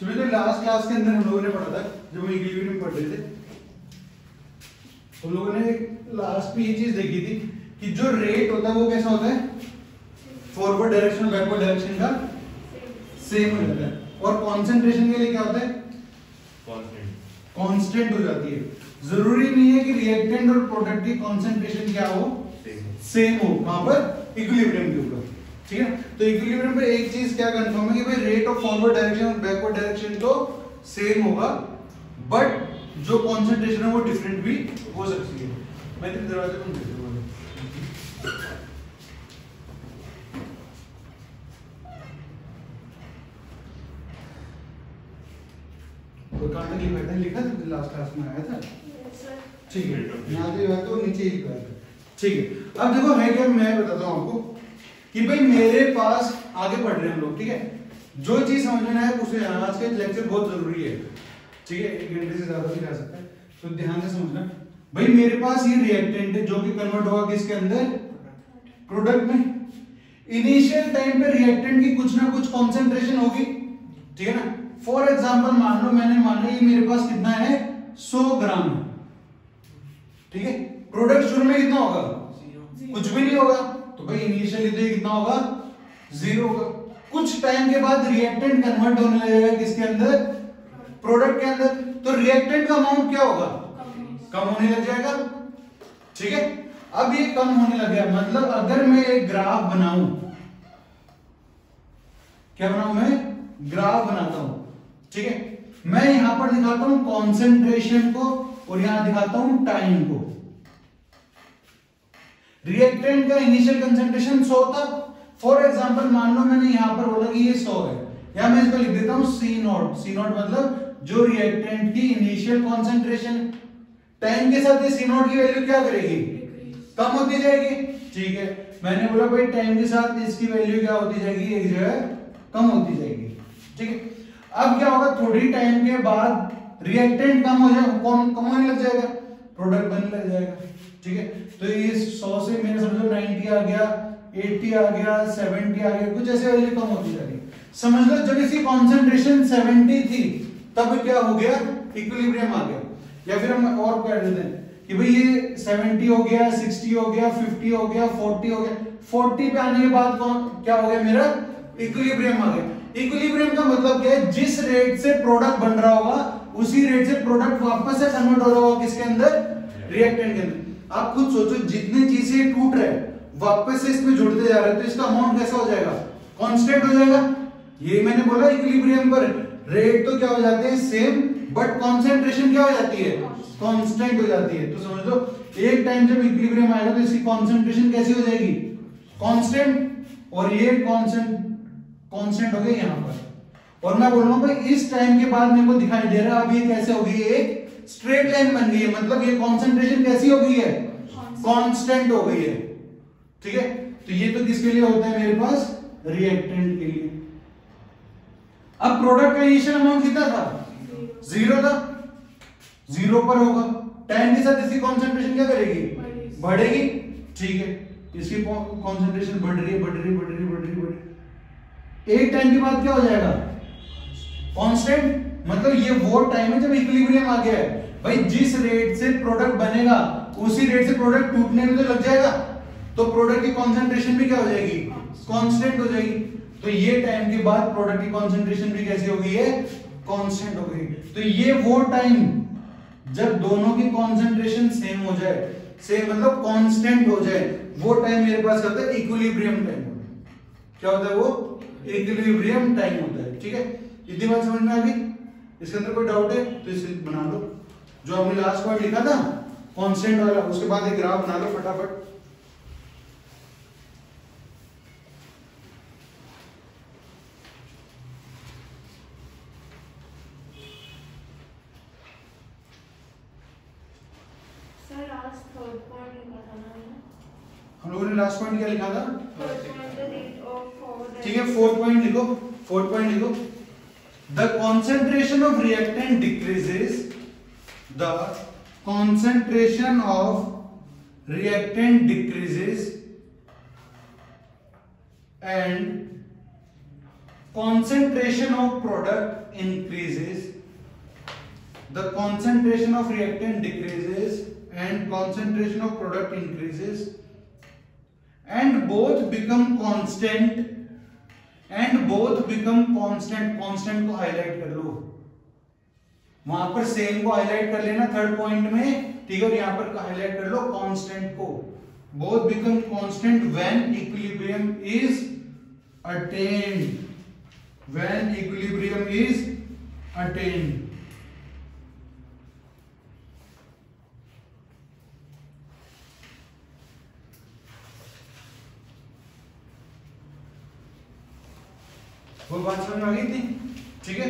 चलो तो last class के अंदर हम लोगों ने पढ़ा था, जब हम इक्विलिब्रियम पढ़ रहे थे, हम लोगों ने लास्ट में ये चीज देखी थी कि जो रेट होता है वो कैसा होता है, फॉरवर्ड डायरेक्शन और बैकवर्ड डायरेक्शन का सेम हो जाता है, और कॉन्सेंट्रेशन के लिए क्या होता है, कांस्टेंट हो जाती है। जरूरी नहीं है कि रिएक्टेंट और प्रोडक्ट की कॉन्सेंट्रेशन क्या हो, सेम हो, वहां पर इक्विलिब्रियम के ऊपर, ठीक है। तो इक्विलिब्रियम पे एक चीज क्या कंफर्म है कि भाई रेट ऑफ फॉरवर्ड डायरेक्शन और बैकवर्ड डायरेक्शन तो सेम होगा, बट जो कॉन्सेंट्रेशन है वो डिफरेंट भी हो सकती है। मैं तेरे दरवाजे को देख दूंगा, तो कहां तक लिखा था लास्ट क्लास में आया था, ठीक है। यहाँ पे है तो नीचे ही है, ठीक है। अब देखो है क्या, मैं बताता हूँ आपको कि भाई मेरे पास आगे पढ़ रहे हैं हम लोग, ठीक है। जो चीज समझना है उसे, आज का लेक्चर बहुत जरूरी है, ठीक है, 1 घंटे से ज्यादा भी जा सकता है, तो ध्यान से समझना। भाई मेरे पास ये रिएक्टेंट है जो कि कन्वर्ट होगा किसके अंदर, प्रोडक्ट में। इनिशियल टाइम पे रिएक्टेंट की कुछ ना कुछ कॉन्सेंट्रेशन होगी, ठीक है ना। फॉर एग्जाम्पल मान लो मैंने माना ये मेरे पास कितना है, 100 ग्राम है, ठीक है। प्रोडक्ट शुरू में कितना होगा, कुछ भी नहीं होगा, तो भाई इनिशियली तो ये कितना होगा, 0 होगा। कुछ टाइम के बाद रिएक्टेंट कन्वर्ट होने लगेगा किसके अंदर, प्रोडक्ट के अंदर, तो रिएक्टेंट का अमाउंट क्या होगा, कम होने लग जाएगा, ठीक है। अब ये कम होने लग गया, मतलब अगर मैं एक ग्राफ बनाऊं, क्या बनाऊं, मैं ग्राफ बनाता हूं, ठीक है। मैं यहां पर दिखाता हूं कॉन्सेंट्रेशन को और यहां दिखाता हूं टाइम को। रिएक्टेंट का इनिशियल कंसंट्रेशन 100 था, फॉर एग्जांपल मान लो मैंने यहां पर बोला कि ये 100 है, या मैं इसको लिख देता हूं C0। C0 मतलब जो रिएक्टेंट की इनिशियल कंसंट्रेशन, टाइम के साथ ये C0 की वैल्यू क्या करेगी, कम होती जाएगी, ठीक है। मैंने बोला भाई टाइम के साथ इसकी वैल्यू क्या होती जाएगी, एक जगह कम होती जाएगी, ठीक है। अब क्या होगा, थोड़ी टाइम के बाद रिएक्टेंट कम हो जाएगा, कौन कम होने लग जाएगा, प्रोडक्ट बनने लग जाएगा, ठीक है। तो ये 100 से मैंने समझो 90 आ गया, 80 आ गया, 70 आ गया, कुछ ऐसे वैल्यू कम होती जा रही है। समझ लो जब इसकी कॉन्सेंट्रेशन 70 थी तब क्या हो गया, इक्विलिब्रियम आ गया। या फिर हम और कह देते हैं कि भाई ये 70 हो गया, 60 हो गया, 50 हो गया, 40 हो गया, 40 पे आने के बाद कौन क्या हो गया, मेरा इक्विलिब्रियम आ गया। इक्विलिब्रियम का मतलब क्या है, जिस रेट से प्रोडक्ट बन रहा होगा उसी रेट से प्रोडक्ट वापस से कन्वर्ट हो रहा होगा किसके अंदर, रिएक्टेंट के अंदर। आप खुद सोचो, जितने चीजें टूट रहे वापस से इसमें जुड़ते जा रहे हैं, तो इसका अमाउंट कैसा हो जाएगा, कांस्टेंट हो जाएगा। ये मैंने बोला इक्विलिब्रियम पर रेट तो क्या हो जाते हैं सेम, बट कॉन्सेंट्रेशन क्या हो जाती है, कांस्टेंट हो जाती है। तो समझ लो एक टाइम जब इक्विलिब्रियम आएगा तो इसकी कॉन्सेंट्रेशन कैसी हो जाएगी, कांस्टेंट, और ये कांस्टेंट हो गया यहां पर। और मैं बोल रहा हूं भाई इस टाइम के बाद मेरे को दिखाई दे रहा है अब ये कैसे हो गई, एक स्ट्रेट लाइन बन गई है, मतलब ये कॉन्सेंट्रेशन कैसी हो गई है, कांस्टेंट हो गई है, ठीक है। तो ये तो किसके लिए होता है, मेरे पास रिएक्टेंट के लिए। अब प्रोडक्ट का इनिशियल अमाउंट कितना था, 0 था, 0 पर होगा, टाइम के साथ इसकी कॉन्सेंट्रेशन क्या करेगी, बढ़ेगी, ठीक है। इसकी कॉन्सेंट्रेशन बढ़ रही है, बढ़ रही है, बढ़ रही है, बढ़ रही है, बढ़ रही है, एक टाइम के बाद क्या हो जाएगा, कांस्टेंट। मतलब ये वो टाइम है जब इक्विलिब्रियम आ गया है। भाई जिस रेट से प्रोडक्ट बनेगा उसी रेट से प्रोडक्ट टूटने में तो लग जाएगा, तो प्रोडक्ट की कॉन्सेंट्रेशन भी क्या हो जाएगी, कांस्टेंट हो जाएगी। तो ये टाइम के बाद प्रोडक्ट की कॉन्सेंट्रेशन भी कैसी हो गई है, कांस्टेंट हो गई। तो ये वो टाइम जब दोनों की कॉन्सेंट्रेशन सेम हो जाए, सेम मतलब कांस्टेंट हो जाए, वो टाइम मेरे पास होता है इक्विलिब्रियम टाइम। क्या होता है वो, इक्विलिब्रियम टाइम होता है, ठीक है। इतनी बात समझ में आ गई, इसके अंदर कोई डाउट है तो इसे बना लो, जो हमने लास्ट पॉइंट लिखा था कांस्टेंट वाला, उसके बाद एक ग्राफ बना लो फटाफट। सर आज थर्ड पॉइंट लिखा था ना, हम लोगों ने लास्ट पॉइंट क्या लिखा था, ठीक है। 4th पॉइंट लिखो, 4th पॉइंट लिखो, the concentration of reactant decreases, the concentration of reactant decreases and concentration of product increases, the concentration of reactant decreases and concentration of product increases and both become constant constant को highlight कर लो, वहां पर same को highlight कर लेना third point में, ठीक है, और यहां पर हाईलाइट कर लो कांस्टेंट को, both become constant when equilibrium is attained, when equilibrium is attained. वो बात समझ में आ गई थी, ठीक है।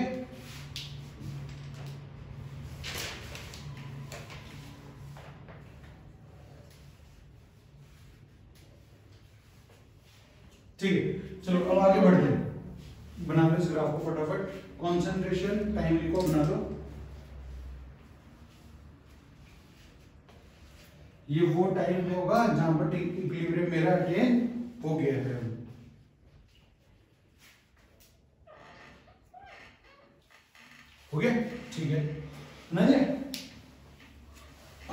ठीक है, चलो अब आगे बढ़ते हैं, बना लो इस ग्राफ को फटाफट, कॉन्सेंट्रेशन टाइम को बना लो। ये वो टाइम होगा जहां पर इक्विलिब्रियम मेरा अटेन हो गया है। हो गया, ठीक है ना जी,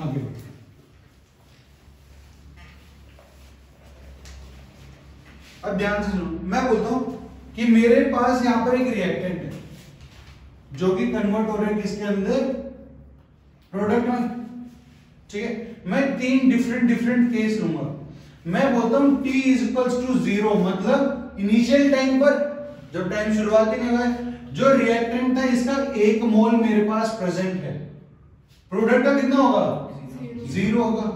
आगे बढ़ते हैं। अब ध्यान से सुनो, मैं बोलता हूं कि मेरे पास यहां पर एक रिएक्टेंट है जो कि कन्वर्ट हो रहा है किसके अंदर, प्रोडक्ट में, ठीक है। मैं तीन डिफरेंट केस लूंगा। मैं बोलता हूं t इक्वल्स टू 0, मतलब इनिशियल टाइम पर, जब टाइम शुरुआत ही नहीं हुआ है, जो रिएक्टेंट था इसका 1 मोल मेरे पास प्रेजेंट है, प्रोडक्ट का कितना होगा, 0 होगा,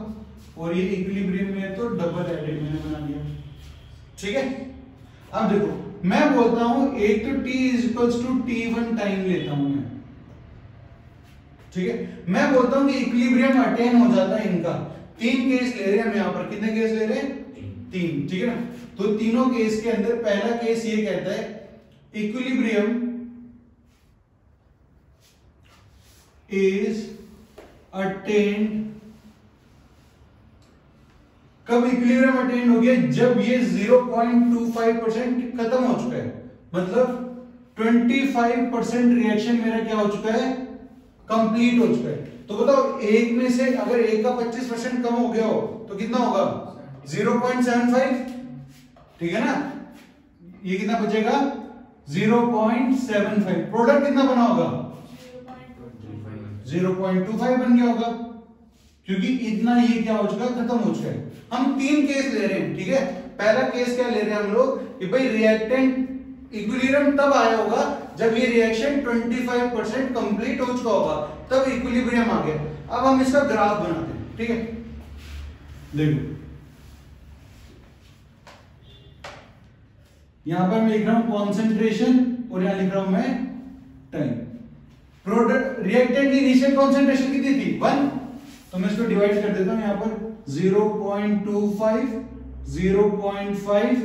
और ये इक्विलिब्रियम में तो डबल एडेड मैंने बना दिया, ठीक है। अब देखो, मैं बोलता हूं एक तो t equals to t1 time लेता हूं मैं, ठीक है। मैं बोलता हूं कि इक्विलिब्रियम अटेन हो जाता है इनका, 3 केस ले रहे हैं हम यहां पर, कितने केस ले रहे हैं, 3, ठीक है ना। तो तीनों केस के अंदर पहला केस ये कहता है इक्विलिब्रियम इज अटेन्ड, कब इक्विलिब्रियम अटेन हो गया, जब ये 0.25% खत्म हो चुका है, मतलब 25% रिएक्शन मेरा क्या हो चुका है, कंप्लीट हो चुका है। तो बताओ, एक में से अगर एक का 25% कम हो गया हो तो कितना होगा, 0.75, ठीक है ना। ये कितना बचेगा, 0.75, प्रोडक्ट कितना बना होगा, 0.25 बन गया होगा, क्योंकि इतना ये क्या हो चुका है, खत्म हो चुका है। हम 3 केस ले रहे हैं, ठीक है। पहला केस क्या ले रहे हैं हम लोग कि भाई रिएक्टेंट इक्विलिब्रियम तब आया होगा जब ये रिएक्शन 25% कंप्लीट हो चुका होगा, तब इक्विलिब्रियम आ गया। अब हम इसका ग्राफ बनाते हैं, ठीक है। देखो यहां पर मैं लिख रहा हूं कॉन्सेंट्रेशन और यहां लिख रहा हूं मैं टाइम। प्रोडक्ट रिएक्टेंट की इनिशियल कॉन्सेंट्रेशन कितनी थी, 1, तो मैं इसको डिवाइड कर देता हूं यहां पर 0.25, 0.5,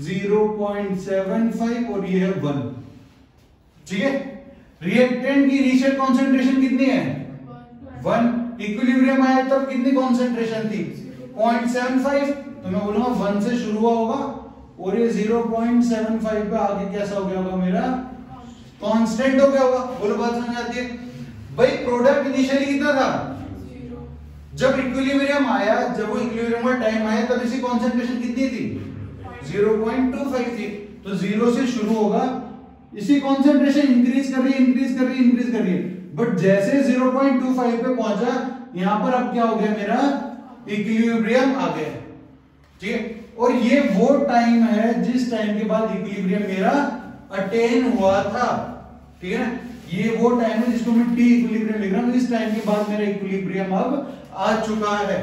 0.75 और ये है 1, ठीक है। रिएक्टेंट की इनिशियल कॉन्सेंट्रेशन कितनी है, 1, इक्विलिब्रियम आया तब कितनी कॉन्सेंट्रेशन थी, 0.75, तो मैं बोलूंगा 1 से शुरू हुआ होगा और ये 0.75 पे आगे कैसा हो गया होगा, मेरा कांस्टेंट हो गया होगा। बोलो बात समझ आती है भाई। प्रोडक्ट इनिशियली कितना था, जब इक्विलिब्रियम आया, जब वो इक्विलिब्रियम का टाइम आया तब इसकी कॉन्सेंट्रेशन कितनी थी, 0.25 थी, तो 0 से शुरू होगा, इसी कॉन्सेंट्रेशन इंक्रीज कर रही है, बट जैसे 0.25 पे पहुंचा, यहां पर अब क्या हो गया, मेरा इक्विलिब्रियम आ गया, ठीक है। और ये वो टाइम है जिस टाइम के बाद इक्विलिब्रियम मेरा अटेन हुआ था, ठीक है ना। ये वो टाइम है जिसको मैं टी इक्विलिब्रियम लिख रहा हूं, इस टाइम के बाद मेरा इक्विलिब्रियम अब आ चुका है।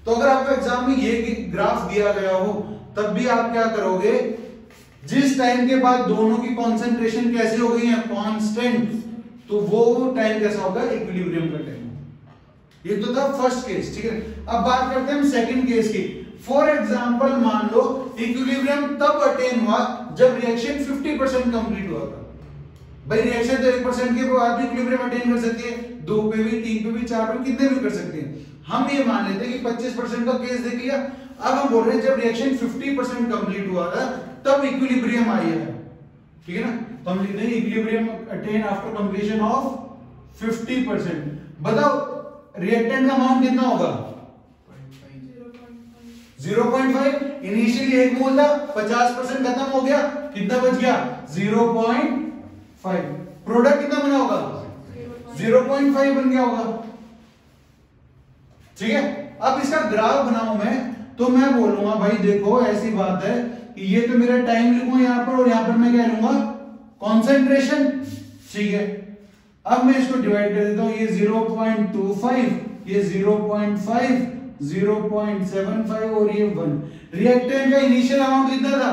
तो अगर आपको एग्जाम में ये ग्राफ दिया गया हो, तब भी आप क्या करोगे, जिस टाइम के बाद दोनों की कॉन्सेंट्रेशन कैसे हो गई है, कांस्टेंट, तो वो टाइम कैसा होगा, इक्विलिब्रियम का टाइम। ये तो था फर्स्ट केस, ठीक है। अब बात करते हैं हम सेकंड केस की। फॉर एग्जांपल मान लो इक्विलिब्रियम तब अटेन हुआ जब रिएक्शन 50% कंप्लीट हुआ था। भाई रिएक्शन तो 1% के बाद भी इक्विलिब्रियम अटेन कर सकती है, 2 पे भी, 3 पे भी, 4 पे, कितने भी कर सकते हैं। हम ये मान लेते हैं कि 25% का केस देख लिया। अब हम बोल रहे हैं जब रिएक्शन 50% कंप्लीट हुआ था तब इक्विलिब्रियम आई है, ठीक है ना। तो हम लिखते हैं equilibrium attain after completion of 50%। बताओ रिएक्टेंट का अमाउंट कितना होगा? 0.5। इनिशियली 1 मोल था, 50% खत्म हो गया, कितना बच गया? 0.5। प्रोडक्ट कितना बना होगा? 0.5 बन गया होगा। ठीक है। अब इसका ग्राफ बनाऊं मैं, तो मैं बोलूंगा भाई देखो ऐसी बात है कि ये तो मेरा टाइम लिखूंगा यहां पर, और यहां पर मैं क्या लूंगा? कॉन्सेंट्रेशन। ठीक है। अब मैं इसको डिवाइड कर देता हूं, ये 0.25, ये 0.5, 0.75 और ये 1। रिएक्टेंट का इनिशियल अमाउंट कितना था?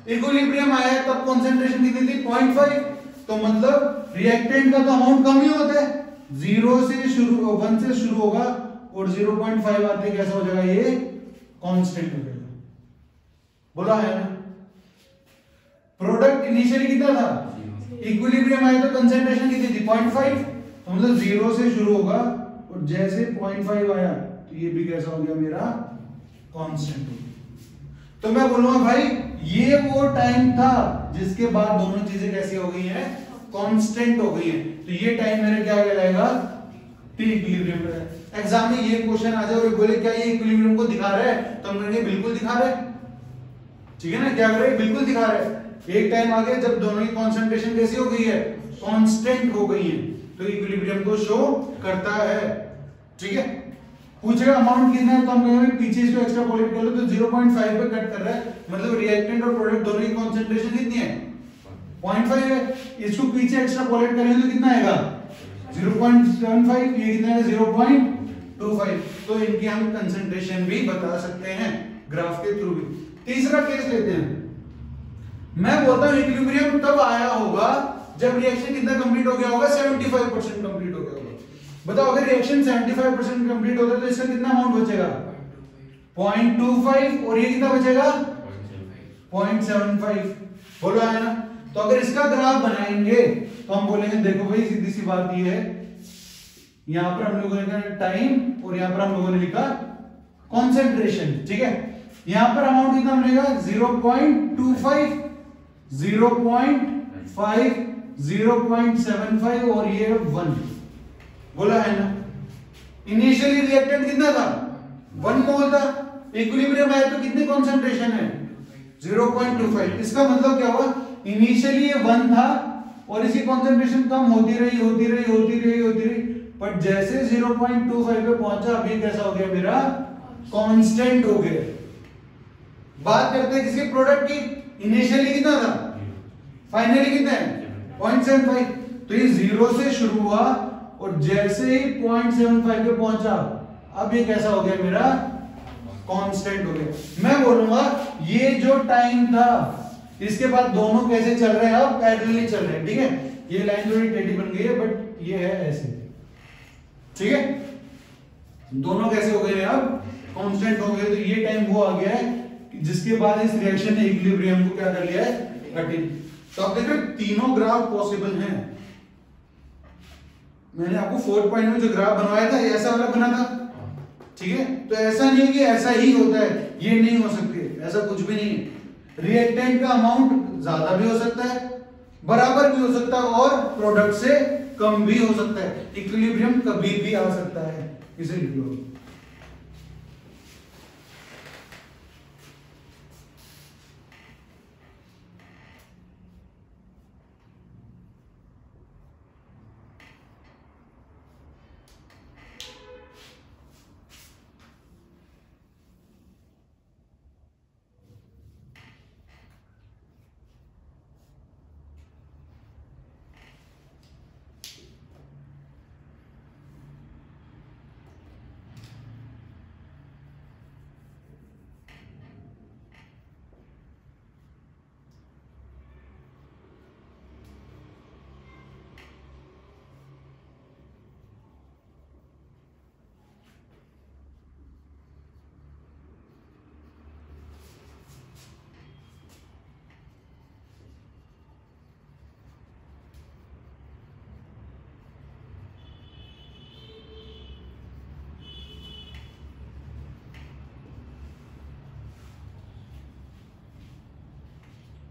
इक्विलिब्रियम आया तब कॉन्सेंट्रेशन कितनी थी? 0.5। तो मतलब रिएक्टेंट का तो अमाउंट कम ही होता है, 0 से शुरू, 1 से शुरू होगा और 0.5 आते कैसा हो जाएगा? ये कांस्टेंट हो जाएगा। बोला है ना। प्रोडक्ट इनिशियली कितना था? इक्विलिब्रियम आया तो कंसेंट्रेशन कितनी थी? 0.5। तो मतलब 0 से शुरू होगा और जैसे 0.5 आया तो ये भी कैसा हो गया? मेरा कांस्टेंट हो गया। तो मैं बोलूंगा भाई ये वो टाइम था जिसके बाद दोनों चीजें कैसी हो गई हैं? कांस्टेंट हो गई हैं। तो ये टाइम मेरा क्या कहलाएगा? T equilibrium. एग्जाम में ये क्वेश्चन आ जाए और बोले क्या ये इक्विलिब्रियम को दिखा रहा है, तो हम कहेंगे बिल्कुल दिखा रहा है। ठीक है ना। क्या कर रहे हैं? बिल्कुल दिखा रहा है। एक टाइम आ गया जब दोनों की कंसंट्रेशन कैसी हो गई है? कांस्टेंट हो गई है, तो इक्विलिब्रियम को शो करता है। ठीक है। पूछेगा अमाउंट कितना है, तो हम कहेंगे पीछे इसको एक्स्ट्रापोलेट कर लो, तो 0.5 पे कट कर रहा है, मतलब रिएक्टेंट और प्रोडक्ट दोनों की कंसंट्रेशन कितनी है? 0.5 है। इसको पीछे एक्स्ट्रापोलेट करेंगे तो कितना आएगा? 0.75। ये कितना है? 0.25। तो इनकी हम कंसंट्रेशन भी बता सकते हैं ग्राफ के थ्रू भी। तीसरा केस लेते हैं। मैं बोलता हूं इक्विलिब्रियम तब आया होगा जब रिएक्शन कितना कंप्लीट हो गया होगा? 75% कंप्लीट हो गया होगा। बताओ अगर रिएक्शन 75% कंप्लीट होता है तो इसका कितना अमाउंट बचेगा? 0.25। और ये कितना बचेगा? 0.75। बोलो है ना। तो अगर इसका ग्राफ बनाएंगे तो हम बोलेंगे देखो भाई सीधी सी बात ये है, यहां पर हम लोगों ने लिखा टाइम और यहां पर हम लोगों ने लिखा कॉन्सेंट्रेशन। ठीक है। यहां पर अमाउंट कितना बनेगा? 0.25, 0.5, 0.75 और ये 1। बोला है ना। इनिशियली रिएक्टेंट कितना था? 1 मोल था। इक्विलिब्रियम आया तो कितनी कॉन्सेंट्रेशन है? 0.25। इसका मतलब क्या हुआ? इनिशियली ये 1 था और इसकी कॉन्सेंट्रेशन कम होती रही, बट जैसे 0.25 पे पहुंचा अभी कैसा हो गया? मेरा कांस्टेंट हो गया। बात करते हैं किसी प्रोडक्ट की। इनिशियली कितना था? फाइनली कितना है? 0.75। तो ये 0 से शुरू हुआ और जैसे ही 0.75 पे पहुंचा अब ये कैसा हो गया? मेरा कांस्टेंट हो गया। मैं बोलूंगा ये जो टाइम था इसके बाद दोनों कैसे चल रहे हैं? अब पैरेलली चल रहे हैं। ठीक है। ये लाइन थोड़ी टेढ़ी बन गई है बट ये है ऐसे। ठीक है। दोनों कैसे हो गए हैं? अब कांस्टेंट हो गए। तो ये टाइम वो आ गया है जिसके बाद इस रिएक्शन ने इक्विलिब्रियम को क्या कर लिया है? अटेन। तो आप देखो तीनों ग्राफ पॉसिबल हैं। मैंने आपको 4 पॉइंट में जो ग्राफ बनवाया था ऐसा वाला बना था। ठीक है। तो ऐसा नहीं है कि ऐसा ही होता है, ये नहीं हो सकती, ऐसा कुछ भी नहीं है। रिएक्टेंट का अमाउंट ज्यादा भी हो सकता है, बराबर भी हो सकता है और प्रोडक्ट से कम भी हो सकता है। इक्विलिब्रियम कभी भी आ सकता है। इसे लिख लो।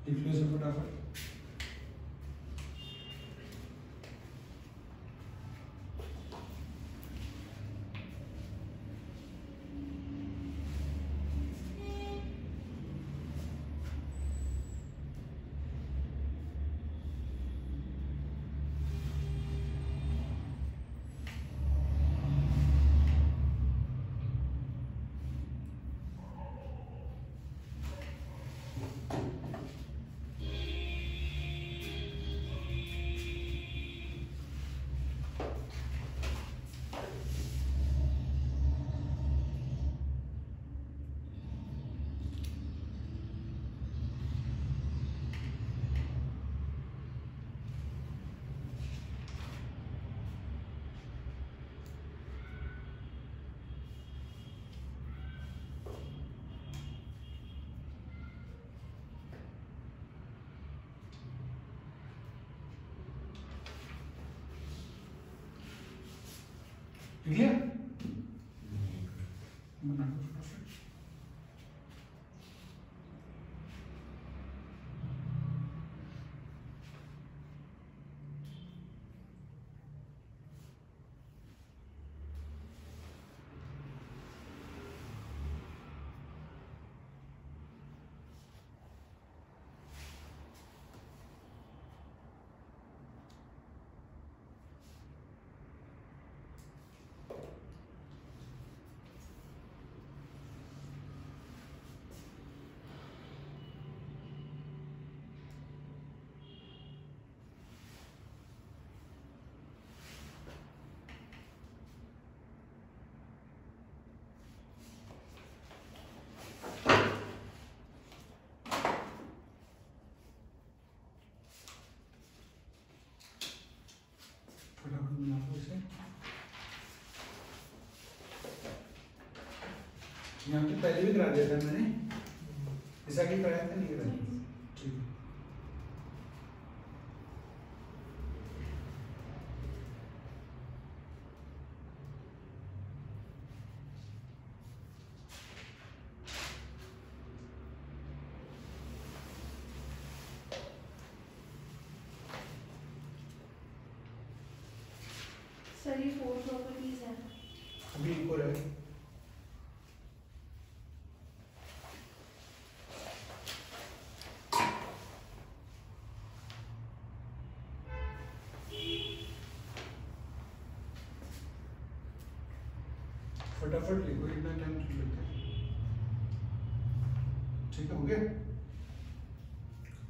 लिख लो इसे फटाफट। क्लियर? यहाँ पे पहले भी करा दिया था मैंने, ऐसा कि कराया था, नहीं कराया? ठीक है। सर ये 4 प्रॉपर्टीज है। अभी एक और है, फटाफट लिखो, इतना टाइम क्यों लगता है? ठीक है, हो गया?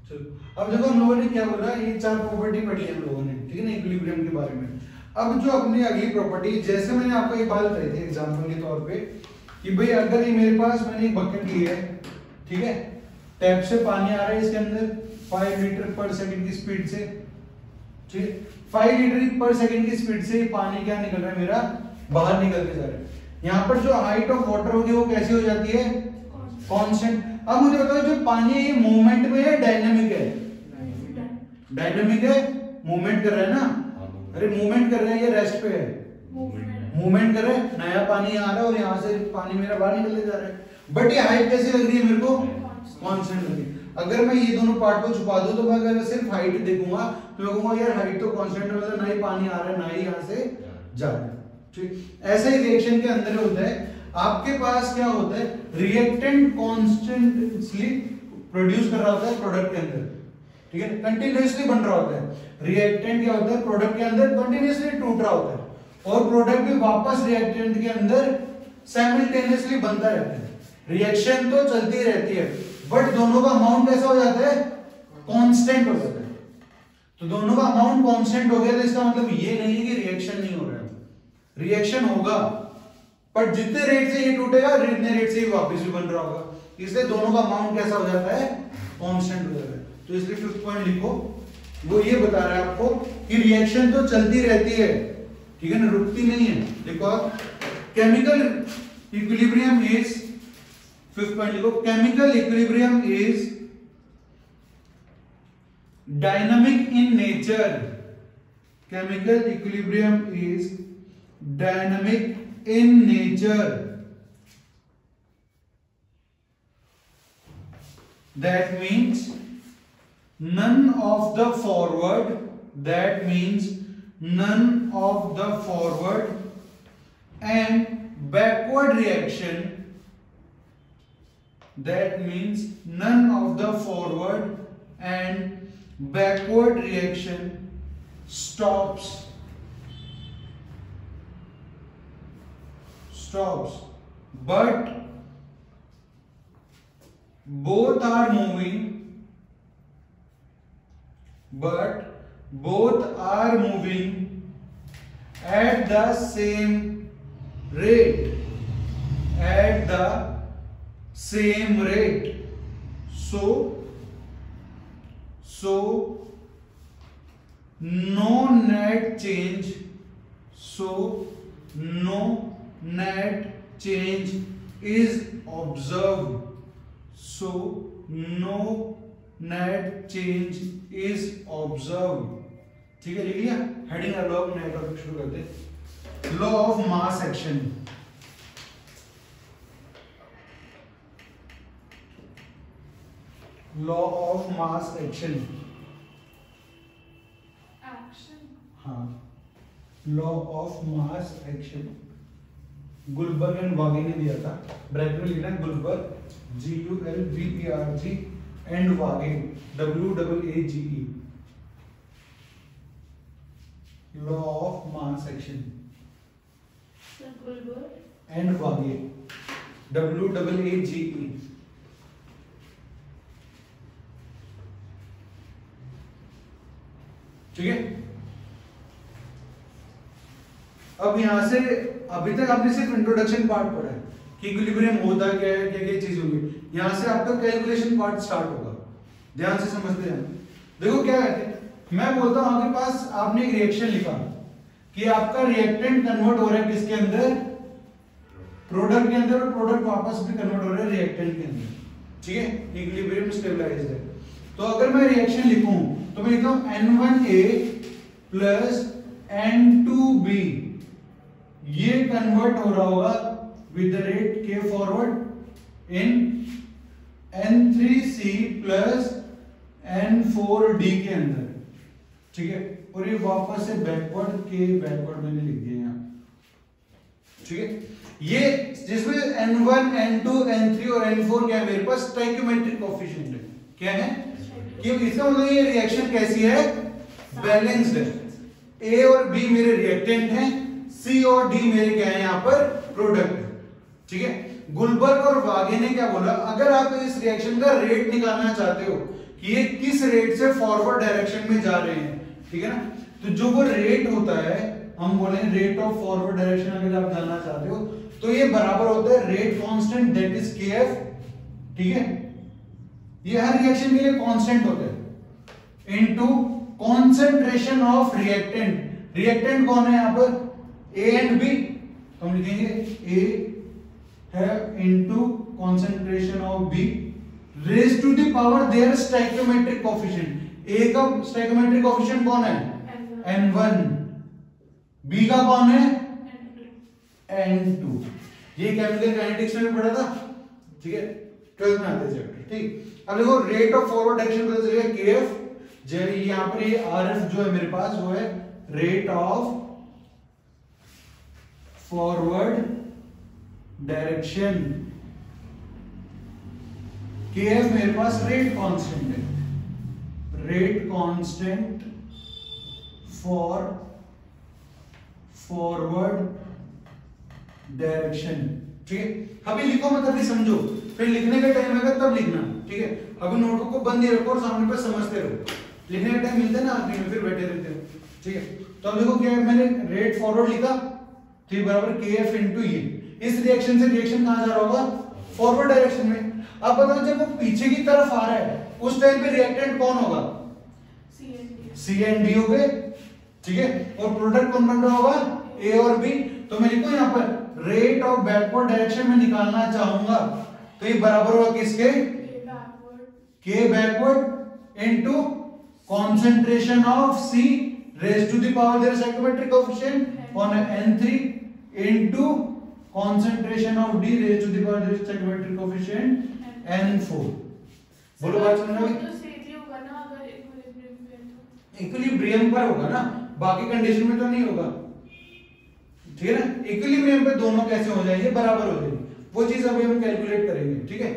चलो अब देखो हम लोगों ने क्या बोला, ये 4 प्रॉपर्टी पढ़ी है हम लोगों ने, ठीक है ना, इक्विलिब्रियम के बारे में। अब जो अपनी अगली प्रॉपर्टी, जैसे मैंने आपको एक बात बताई थी एग्जांपल के तौर पे कि भाई अगर ये मेरे पास, मैंने एक बकेट ली है, ठीक है, टैप से पानी आ रहा है इसके अंदर 5 लीटर पर सेकंड की स्पीड से, ठीक है, 5 लीटर पर सेकंड की स्पीड से पानी क्या निकल रहा है मेरा, बाहर निकल के जा रहा है। यहाँ पर जो हाइट ऑफ वाटर होगी वो कैसी हो जाती है, कांस्टेंट। अब मुझे बताओ जो पानी है ये मूवमेंट में है, डायनामिक है? डायनामिक है, मूवमेंट कर रहा है ना, अरे मूवमेंट कर रहा है, ये रेस्ट पे है, मूवमेंट कर रहा है, नया पानी आ रहा है और यहाँ से पानी मेरा बाहर निकलते जा रहा है, बट ये हाइट कैसी लग रही है मेरे को, कांस्टेंट लग रही है। अगर मैं ये दोनों पार्ट को छुपा दूं तो मैं अगर सिर्फ हाइट देखूंगा तो मैं कहूंगा यार हाइट तो कांस्टेंट, मतलब ना ही पानी आ रहा है ना ही यहाँ से जा रहा है, ठीक। ऐसे ही रिएक्शन के अंदर होता है, आपके पास क्या होता है, रिएक्टेंट कॉन्स्टेंटली प्रोड्यूस कर रहा होता है प्रोडक्ट के अंदर, ठीक है, कंटिन्यूअसली बन रहा होता है। रिएक्टेंट क्या होता है, प्रोडक्ट के अंदर कंटिन्यूअसली टूट रहा होता है और प्रोडक्ट भी वापस रिएक्टेंट के अंदर साइमल्टेनियसली बनता रहता है। रिएक्शन तो चलती रहती है बट दोनों का अमाउंट कैसा हो जाता है, कांस्टेंट हो जाता है। तो दोनों का अमाउंट कांस्टेंट हो गया तो इसका मतलब ये नहीं है कि रिएक्शन नहीं हो रहा है, रिएक्शन होगा पर जितने रेट से ये टूटेगा उतने रेट से ही वापस भी बन रहा होगा, इसलिए दोनों का अमाउंट कैसा हो जाता है, कांस्टेंट हो जाता है। तो इसलिए 5th पॉइंट लिखो, वो ये बता रहा है आपको कि रिएक्शन तो चलती रहती है, ठीक है ना, रुकती नहीं है। देखो आप, chemical equilibrium is, 5th point लिखो, chemical equilibrium is dynamic in nature, chemical equilibrium is dynamic in nature, that means none of the forward, that means none of the forward and backward reaction, that means none of the forward and backward reaction stops, but both are moving, at the same rate, so no net change, is observed, so no net change is observed, ठीक है, लिख लिया। Heading अब लोग नया topic शुरू करते हैं। Law of mass action. Law of mass action, हाँ, law of mass action Guldberg and Waage ने दिया था, ब्रैकेट में लिखना है Guldberg GULBERG and Waage WAAGE, law of mass action and Waage WAAGE। ठीक है, अब यहां से अभी तक आपने सिर्फ इंट्रोडक्शन पार्ट पढ़ा है कि इक्विलिब्रियम होता क्या है, क्या क्या चीज होगी। यहां से आपका कैलकुलेशन पार्ट स्टार्ट होगा, ध्यान से समझते हैं। देखो क्या कहते हैं, मैं बोलता हूं आपके पास आपने एक रिएक्शन लिखा कि आपका रिएक्टेंट कन्वर्ट हो रहा है किसके अंदर, प्रोडक्ट के अंदर, और प्रोडक्ट वापस भी कन्वर्ट हो रहा है रिएक्टेंट के अंदर। ठीक है, इक्विलिब्रियम स्टेबलाइज्ड है। तो अगर मैं रिएक्शन लिखूं तो मैं लिखता हूं N1A प्लस N2B, ये कन्वर्ट हो रहा होगा with the rate K forward in N3C plus N4D के अंदर। ठीक है, और ये वापस से बैकवर्ड K बैकवर्ड मैंने लिख दिया यहां। ठीक है, ये जिसमें N1 N2 N3 और N4 क्या है मेरे पास, स्टोइकियोमेट्रिक कोएफिशिएंट है। क्या है कि इसका मतलब ये रिएक्शन कैसी है, बैलेंस्ड है। A और B मेरे रिएक्टेंट हैं, C और D मेरे क्या है यहां पर प्रोडक्ट है। ठीक है, गुलबर्ग और वागे ने क्या बोला, अगर आप इस रिएक्शन का रेट निकालना चाहते हो कि ये किस रेट से फॉरवर्ड डायरेक्शन में जा रहे हैं, ठीक है ना, तो जो वो रेट होता है, हम बोलेंगे रेट ऑफ फॉरवर्ड डायरेक्शन अगर आप जानना चाहते हो तो ये बराबर होता है rate constant that is KF। ठीक है, ये हर रिएक्शन के लिए कांस्टेंट होता है into concentration of reactant. Reactant कौन है यहां पर, A एंड B, तो हम लिखेंगे A है into concentration of B raise to the power their stoichiometric coefficient. A का स्टोइकियोमेट्रिक कोएफिशिएंट कौन है, N1, B का कौन है, N2। ये केमिकल काइनेटिक्स में भी पढ़ा था। ठीक है, 12th में आते हैं चैप्टर। ठीक, अब देखो रेट ऑफ फॉरवर्ड डायरेक्शन पता चलेगा KF, यहां पर ये RF जो है मेरे पास वो है rate of forward direction. KF मेरे पास रेट कांस्टेंट है, rate constant for forward direction. ठीक है, अभी लिखो मत, अभी समझो, फिर लिखने का टाइम आएगा तब लिखना। ठीक है, अभी नोटबुक को बंद ही रखो और सामने पर समझते रहो। लिखने का टाइम मिलता है ना आखिरी में, फिर बैठे रहते हो। ठीक है, तो अब देखो क्या है, मैंने रेट फॉरवर्ड लिखा, ठीक बराबर KF इनटू ये। इस रिएक्शन से रिएक्शन कहां जा रहा होगा, फॉरवर्ड डायरेक्शन में। अब बताओ जब वो पीछे की तरफ आ रहा है उस टाइम पे रिएक्टेंट कौन होगा, C एंड D हो गए। ठीक है, और प्रोडक्ट कौन बन रहा होगा, A और B। तो मैं लिखूं यहां पर रेट ऑफ बैकवर्ड डायरेक्शन में निकालना चाहूंगा तो ये बराबर होगा किसके, K backward into concentration of C raise to the power their stoichiometric coefficient कौन है, N3 into concentration of D raise to the power their stoichiometric coefficient N4। बोलो बात समझ में, इक्विलिब्रियम पर होगा ना, बाकी कंडीशन में तो नहीं होगा। ठीक है ना, इक्विलिब्रियम पे दोनों कैसे हो जाएंगे, बराबर हो जाएंगे, वो चीज अभी हम कैलकुलेट करेंगे। ठीक है,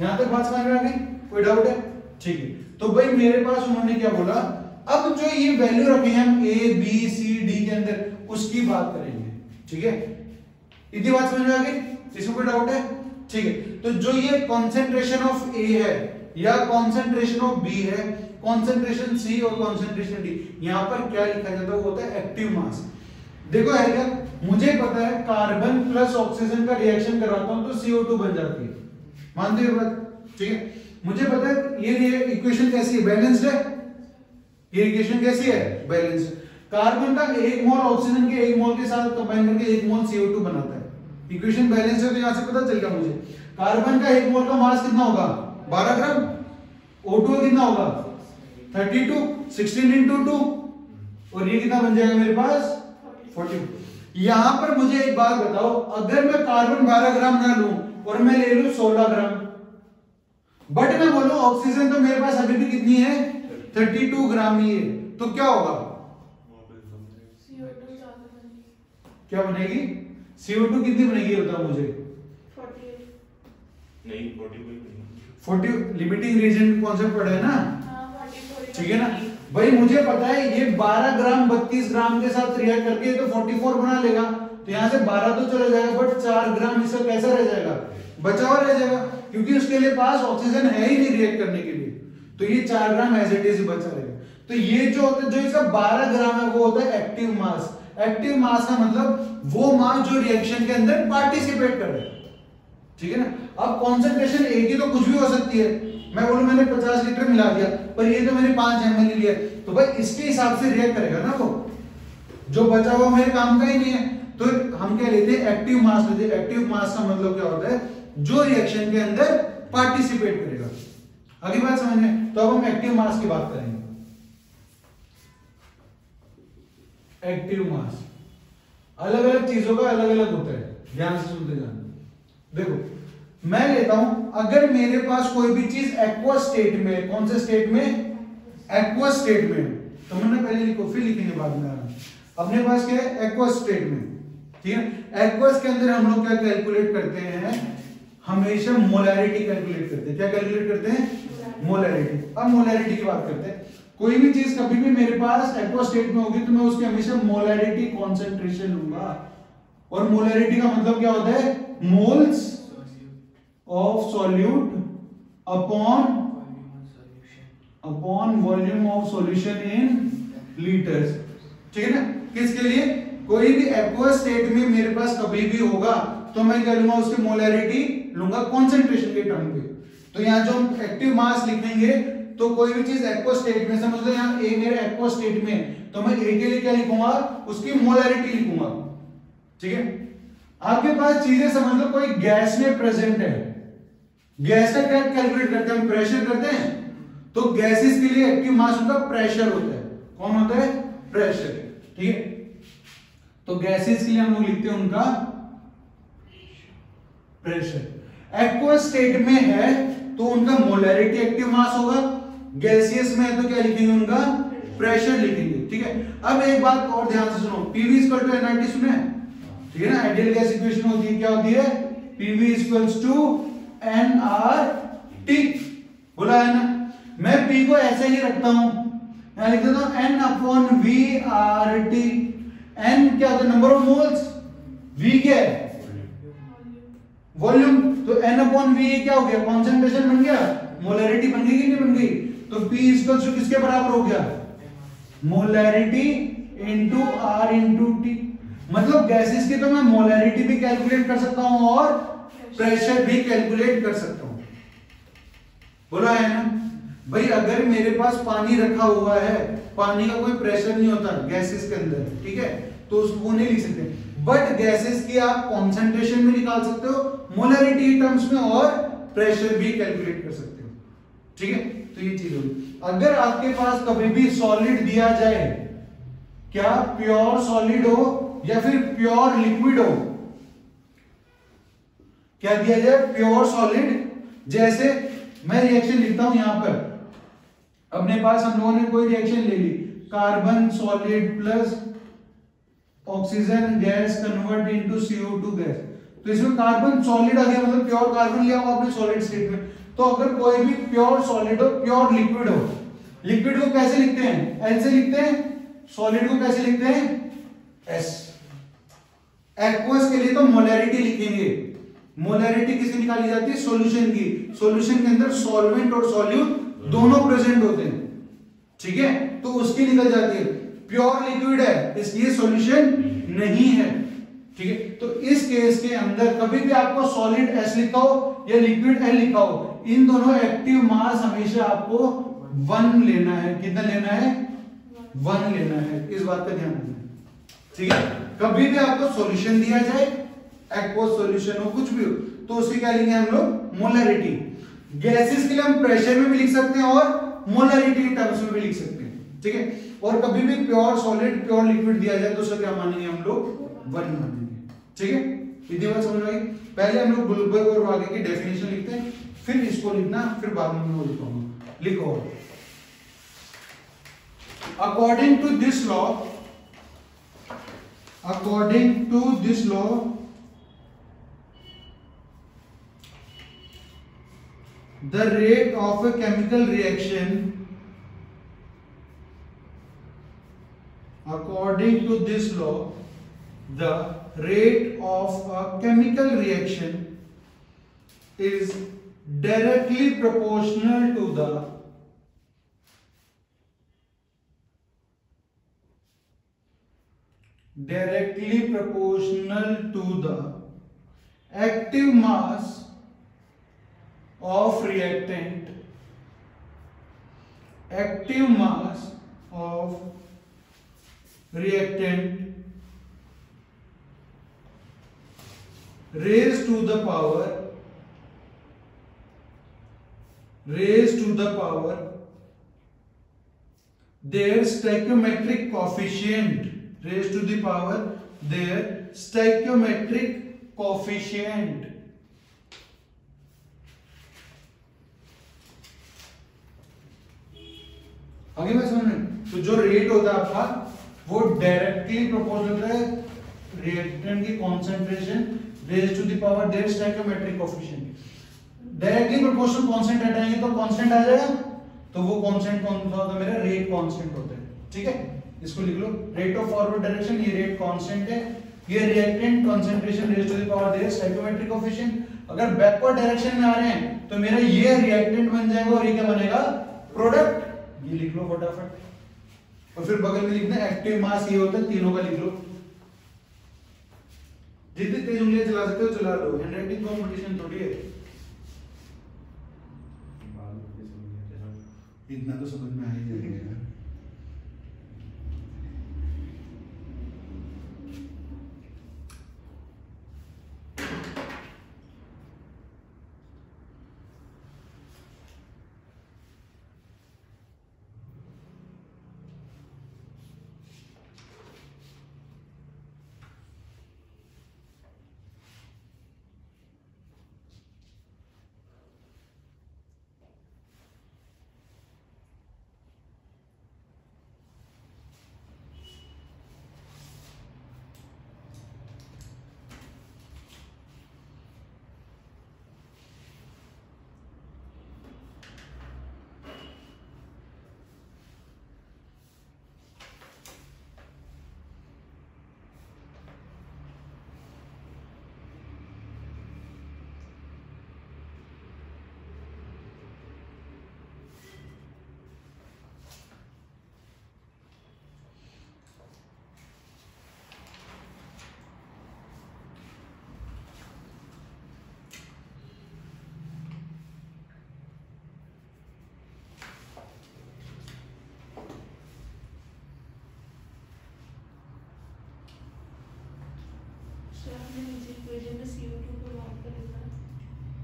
यहां तक बात समझ में आ गई, कोई डाउट है। ठीक है, तो भाई मेरे पास उन्होंने क्या बोला, अब जो ये वैल्यू रखे हैं हम A B C D के अंदर, उसकी बात करेंगे। ठीक है, इतनी बात समझ में आ गई, इसमें कोई डाउट है। ठीक है, तो जो ये कॉन्सेंट्रेशन ऑफ A है या कॉन्सेंट्रेशन ऑफ B है, कॉन्सेंट्रेशन C और कॉन्सेंट्रेशन D, यहां पर क्या लिखा जाता है, वो होता है एक्टिव मास। देखो है क्या, मुझे पता है कार्बन प्लस ऑक्सीजन का रिएक्शन कराता हूं तो CO2 बन जाती है, मानते हो बात। ठीक है, मुझे पता है ये इक्वेशन कैसी है, बैलेंस्ड है। ये इक्वेशन कैसी है, बैलेंस्ड। कार्बन का 1 मोल ऑक्सीजन के 1 मोल के साथ कंबाइन करके 1 मोल CO2 बनाता है। इक्वेशन बैलेंस है, तो यहां से पता चल गया मुझे कार्बन का 1 मोल का मास कितना होगा, 12 ग्राम। O2 कितना होगा, 32, 16 into 2, और ये कितना बन जाएगा मेरे पास 40। यहां पर मुझे एक बात बताओ, अगर मैं कार्बन 12 ग्राम ना लूं और मैं ले लूं 16 ग्राम, बट मैं बोलूं ऑक्सीजन तो मेरे पास अभी भी कितनी है 32 ग्राम ही है, तो क्या होगा? CO2 ज्यादा बनेगी। क्या बनेगी? CO2 कितनी बनेगी बताओ मुझे? 48। नहीं 40 40 लिमिटिंग रीजन कॉन्सेप्ट पढ़ा है ना? हाँ 44। ठीक है ना भाई, मुझे पता है ये 12 ग्राम 32 ग्राम के साथ रिएक्ट करके तो 44 बना लेगा, तो यहां से 12 तो चला जाएगा, बट 4 ग्राम इसका कैसा रह जाएगा? बचा हुआ रह जाएगा, क्योंकि उसके लिए पास ऑक्सीजन है ही नहीं रिएक्ट करने के लिए, तो ये 4 ग्राम एज इट इज बचा रहेगा। तो ये जो होता है, जो इसका 12 ग्राम है वो होता है एक्टिव मास। एक्टिव मास का मतलब वो मास जो रिएक्शन के अंदर पार्टिसिपेट कर रहा है, ठीक है ना। अब कॉन्सेंट्रेशन एक ही तो कुछ भी हो सकती है, मैं बोलूं मैंने 50 लीटर मिला दिया, पर ये तो मैंने 5 ml लिया, तो भाई इसके हिसाब से रिएक्ट करेगा ना, वो जो बचा हुआ मेरे काम का ही नहीं है, तो हम क्या लेते हैं? एक्टिव मास लेते हैं। एक्टिव मास का मतलब क्या होता है? जो रिएक्शन के अंदर पार्टिसिपेट करेगा। अगली बात समझ में, तो अब हम एक्टिव मास की बात करेंगे। एक्टिव मास अलग अलग चीजों का अलग अलग होता है, ध्यान से सुनते जाना। देखो मैं लेता हूं, अगर मेरे पास कोई भी चीज एक्वस स्टेट में, कौन से स्टेट में? एक्वस स्टेट में, तो मैंने पहले लिखो फिर लिखेंगे बाद में। अपने पास क्या है? एक्वस स्टेट में, ठीक है। एक्वस के अंदर हम लोग क्या कैलकुलेट करते हैं? हमेशा मोलैरिटी कैलकुलेट करते हैं। क्या कैलकुलेट करते हैं? मोलैरिटी। अब मोलैरिटी की बात करते हैं। कोई भी चीज कभी भी मेरे पास एक्वस स्टेट में होगी तो मैं उसकी हमेशा मोलैरिटी कॉन्सेंट्रेशन लूंगा, और मोलैरिटी का मतलब क्या होता है? Moles of solute upon volume of solution in litres, ठीक है ना। किसके लिए? कोई भी एक्वस स्टेट में मेरे पास कभी भी होगा तो मैं क्या लूंगा? उसकी मोलैरिटी लूंगा कॉन्सेंट्रेशन के टर्म पे। तो यहां जो हम एक्टिव मास लिखेंगे, तो कोई भी चीज एक्वस स्टेट में, समझ लो यहां ए मेरे एक्वस स्टेट में, तो मैं ए के लिए क्या लिखूंगा? उसकी मोलैरिटी लिखूंगा, ठीक है। आपके पास चीजें समझ लो, कोई गैस में प्रेजेंट है, गैस का क्या कैलकुलेट करते हैं? हम प्रेशर करते हैं, तो गैसेस के लिए एक्टिव मास उनका प्रेशर होता है। कौन होता है? प्रेशर, ठीक है। तो गैसेस के लिए हम लोग लिखते हैं उनका प्रेशर। एक्वस स्टेट में है तो उनका मोलैरिटी एक्टिव मास होगा, गैसियस में है तो क्या लिखेंगे? उनका प्रेशर लिखेंगे, ठीक है। अब एक बात और ध्यान से सुनो, PV = nRT सुने, ठीक है ना। आइडियल गैस इक्वेशन होती है, क्या होती है? PV = nRT, बोला है ना। मैं P को ऐसे ही रखता हूं, यहां लिख देता हूं N/VRT। N क्या होता है? नंबर ऑफ मोल्स, V क्या है? वॉल्यूम, तो N/V क्या हो गया? कॉन्सेंट्रेशन बन गया, मोलैरिटी बन गई कि नहीं बन गई? तो P = किसके बराबर हो गया? Molarity into R into T। मतलब गैसेस की तो मैं मोलैरिटी भी कैलकुलेट कर सकता हूं और प्रेशर भी कैलकुलेट कर सकता हूं, बोला है ना भाई। अगर मेरे पास पानी रखा हुआ है, पानी का कोई प्रेशर नहीं होता गैसेस के अंदर, ठीक है, तो उसको नहीं लिख सकते, बट गैसेस की आप कॉन्सेंट्रेशन भी निकाल सकते हो मोलैरिटी टर्म्स में, और प्रेशर भी कैलकुलेट कर सकते हो, ठीक है। तो ये चीज होगी। अगर आपके पास कभी भी सॉलिड दिया जाए, क्या प्योर सॉलिड हो या फिर प्योर लिक्विड हो, क्या दिया जाए? Pure solid. जैसे मैं रिएक्शन लिखता हूं यहां पर, अपने पास हम लोगों ने कोई रिएक्शन ले ली, carbon solid plus oxygen gas convert into CO2 gas, तो इसमें कार्बन सॉलिड आ गया, मतलब प्योर कार्बन लिया हुआ आपने सॉलिड स्टेट में। तो अगर कोई भी प्योर सॉलिड हो, प्योर लिक्विड हो, लिक्विड को कैसे लिखते हैं? L से लिखते हैं, सॉलिड को कैसे लिखते हैं? S। एक्वस के लिए तो मोलैरिटी लिखेंगे, मोलैरिटी किसकी निकाली जाती है? सॉल्यूशन की। सॉल्यूशन के अंदर सॉल्वेंट और सॉल्यूट दोनों प्रेजेंट होते हैं, ठीक है, तो उसकी निकल जाती है। प्योर लिक्विड है इसलिए सॉल्यूशन नहीं है, ठीक है। तो इस केस के अंदर कभी भी आपको सॉलिड S लिखा हो या लिक्विड L लिखा हो, इन दोनों एक्टिव मास हमेशा आपको 1 लेना है। कितना लेना है? 1 लेना है, इस बात का ध्यान रखना, ठीक है। कभी भी आपको सॉल्यूशन दिया जाए, एक्वस सॉल्यूशन हो, कुछ भी हो, तो उसकी क्या लिखेंगे हम लोग? मोलैरिटी। गैसेस के लिए हम प्रेशर में भी लिख सकते हैं और मोलैरिटी टर्म्स में भी लिख सकते हैं, ठीक है। और कभी भी प्योर सॉलिड प्योर लिक्विड दिया जाए तो उसका क्या मानेंगे हम लोग? 1 मान देंगे। ठीक है, इतनी बात समझ में आई। पहले हम लोग बुलबर्ग और वागे की डेफिनेशन लिखते हैं, फिर इसको लिखना, फिर बाद में मैं लिखूंगा। लिखो, according to this law, the rate of a chemical reaction, according to this law, the rate of a chemical reaction is directly proportional to the active mass of reactant, raised to the power their stoichiometric coefficient, raised to the power their stoichiometric coefficient। आगे बात समझ में? तो जो rate होता है आपका वो डायरेक्टली प्रोपोर्शनल होता है रिएक्टेंट की concentration raise to the power their stoichiometric coefficient. Directly proportional constant हटाएंगे तो कांस्टेंट आ जाएगा, तो वो कांस्टेंट कौन सा होता है मेरा? रेट कांस्टेंट होता है। ठीक है, इसको लिख लो, रेट ऑफ फॉरवर्ड डायरेक्शन, ये रेट कांस्टेंट है, ये reactant concentration raise to the power their stoichiometric coefficient. अगर बैकवर्ड डायरेक्शन में आ रहे हैं तो मेरा ये रिएक्टेंट बन जाएगा और ये क्या बनेगा? प्रोडक्ट। ये लिख लो फटाफट, और फिर बगल में लिखना एक्टिव मास, ये होता है, तीनों का लिख लो। जितनी तेज उंगलियां चला सकते हो चला लो, हैंडराइटिंग कंपटीशन थोड़ी है। इतना तो समझ में आ ही जाएगा।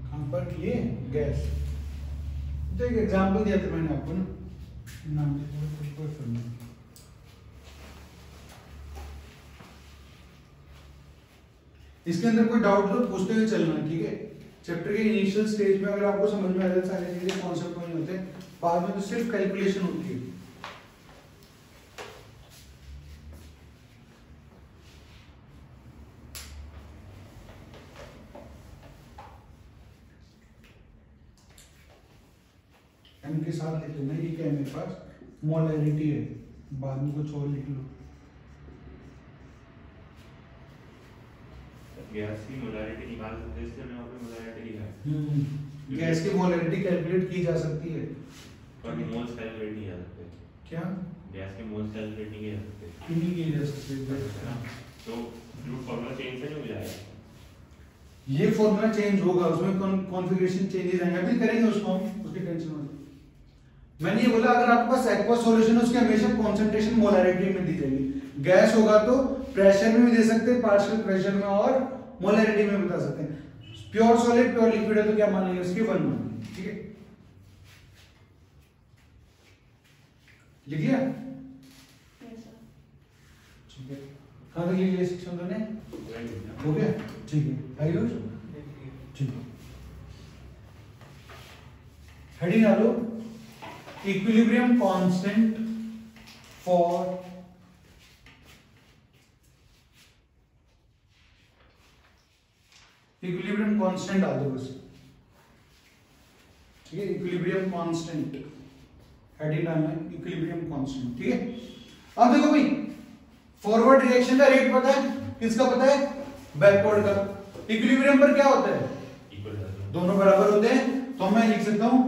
कहां पर? ये गैस। तो एक एग्जांपल दिया था मैंने आपको ना, नाम कोई फिल्म। इसके अंदर कोई डाउट तो पूछते हुए चलना, ठीक है? चैप्टर के इनिशियल स्टेज में अगर आपको समझ में आ जाए सारी चीजें, कॉन्सेप्ट नहीं होते, बाद में तो सिर्फ कैलकुलेशन होती है। एम के साथ लिख लेना, ये क्या है मेरे पास? मोलैरिटी है, बाद में कुछ और लिख लो। गैस की मोलैरिटी निकाल सकते हैं, इसलिए मैंने वहाँ पे मोलैरिटी लिखा है। गैस की मोलैरिटी कैलकुलेट की जा सकती है, पर मोल्स कैलकुलेट नहीं जा सकते। क्या? गैस के मोल्स कैलकुलेट नहीं किए जा सकते। नहीं किए जा सकते। तो जो फॉर्मूला चेंज है नहीं हो जाएगा। ये फॉर्मूला चेंज होगा, उसमें कॉन्फ़िगरेशन चेंजेस आएंगे, अभी करेंगे उसको हम, उसकी टेंशन मत लो। मैंने ये बोला अगर आपके पास एक्वा सॉल्यूशन है उसकी हमेशा कंसंट्रेशन मोलैरिटी में दी जाएगी। गैस होगा तो प्रेशर में भी दे सकते हैं, पार्शियल प्रेशर में और मोलैरिटी में बता सकते हैं। प्योर सॉलिड प्योर लिक्विड है तो क्या मान लेंगे? उसके 1 मान लेंगे। ठीक है, लिख लिया? ठीक है, कहाँ तक ये सेक्शन ने हो गया? ठीक है, आइए ठीक है। हेडिंग डालो equilibrium constant for equilibrium constant डाल दो बस, ठीक है। इक्विलिब्रियम कांस्टेंट हेडिंग डालना है इक्विलिब्रियम कांस्टेंट, ठीक है। अब देखो भाई फॉरवर्ड रिएक्शन का रेट पता है, किसका पता है? बैकवर्ड का। इक्विलिब्रियम पर क्या होता है? दोनों बराबर होते हैं, तो मैं लिख सकता हूं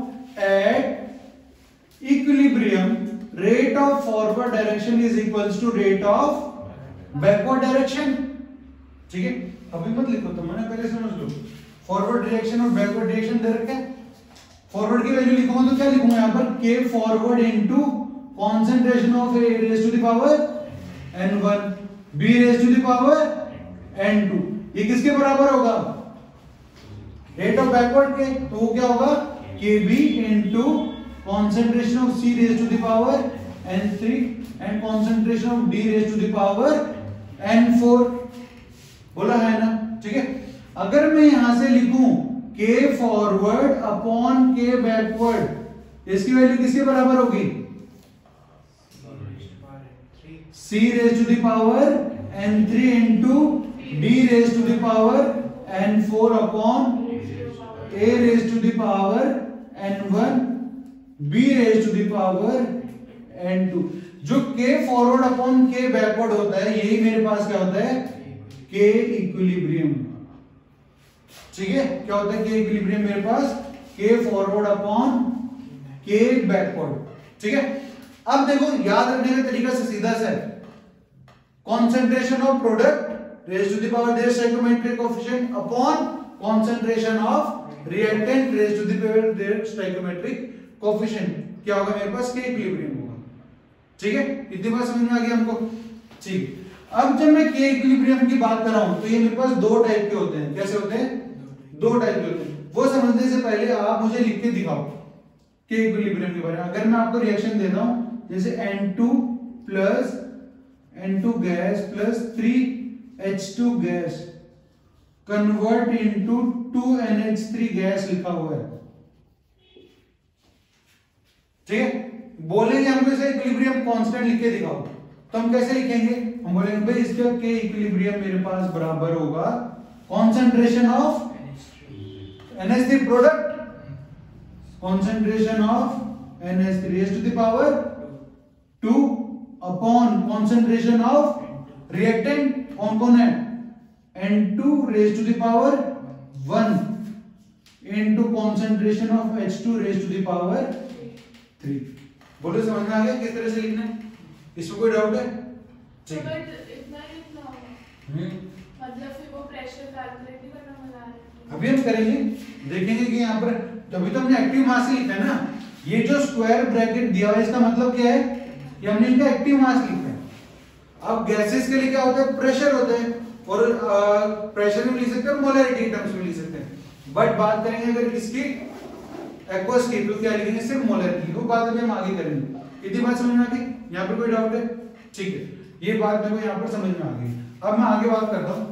at equilibrium rate of forward direction is equals to rate of backward direction, ठीक है। अभी मत लिखो, तो मैंने पहले समझ लो। फॉरवर्ड डायरेक्शन और बैकवर्ड डायरेक्शन दे रखे हैं। फॉरवर्ड की वैल्यू लिखूंगा तो क्या लिखूंगा यहां पर? k forward into concentration of a raise to the power n1 b raise to the power n2। ये किसके बराबर होगा? रेट ऑफ बैकवर्ड के, तो वो क्या होगा? kb into concentration of c raise to the power n3 and concentration of d raise to the power n4। बोला है ना, ठीक है। अगर मैं यहां से लिखूं k forward upon k backward, इसकी वैल्यू किसके बराबर होगी? c raise to the power n3 into d raise to the power n4 upon a raise to the power n1 b raise to the power n2। जो k forward upon k backward होता है, यही मेरे पास क्या होता है? k equilibrium, ठीक है। क्या होता है k इक्विलिब्रियम? मेरे पास k forward upon k backward, ठीक है। अब देखो याद रखने का तरीका से सीधा सा है, concentration of product raise to the power their stoichiometric coefficient upon concentration of reactant raise to the power their stoichiometric coefficient, क्या होगा? मेरे पास k इक्विलिब्रियम होगा, ठीक है। इतनी बात समझ में आ गई हमको, ठीक। अब जब मैं k इक्विलिब्रियम की बात कर रहा हूं, तो ये मेरे पास दो टाइप के होते हैं। कैसे होते हैं? दो टाइप के होते हैं। वो समझने से पहले आप मुझे लिख के दिखाओ k इक्विलिब्रियम के बारे में। अगर मैं आपको रिएक्शन देता हूं, जैसे n2 plus n2 gas plus 3h2 gas convert into 2NH3 gas लिखा हुआ है, ठीक है। बोलेंगे हमको इसे इक्विलिब्रियम कांस्टेंट लिख के दिखाओ, तो हम कैसे लिखेंगे? हम बोलेंगे भाई इसका k इक्विलिब्रियम मेरे पास बराबर होगा concentration of NH3 product, concentration of NH3 raise to the power 2 upon concentration of reactant, कौन कौन है? N2 raise to the power 1 into concentration of H2 raise to the power 3। बोलो समझ में आ गया किस तरह से लिखना है? इसमें कोई डाउट है? ठीक है। इतना ही लिखना होगा, मतलब फिर वो प्रेशर कैलकुलेट नहीं करना मजा आएगा। अभी हम करेंगे, देखेंगे कि यहाँ पर अभी तो हमने एक्टिव मास लिखा है ना, ये जो स्क्वायर ब्रैकेट दिया हुआ है इसका मतलब क्या है? कि हमने इनका एक्टिव मास लिखा है। अब गैसेस के लिए क्या होता है? प्रेशर होता है, और प्रेशर में लिख सकते हैं, मोलैरिटी टर्म्स में लिख सकते हैं। बट बात करेंगे अगर किसकी? एक्वस की, तो क्या लिखेंगे? सिर्फ मोलैरिटी। वो बात अभी हम आगे करेंगे। इतनी बात समझ में आ गई? यहाँ पर कोई डाउट है? ठीक है, ये बात मेरे को यहाँ पर समझ में आ गई। अब मैं आगे बात करता हूं।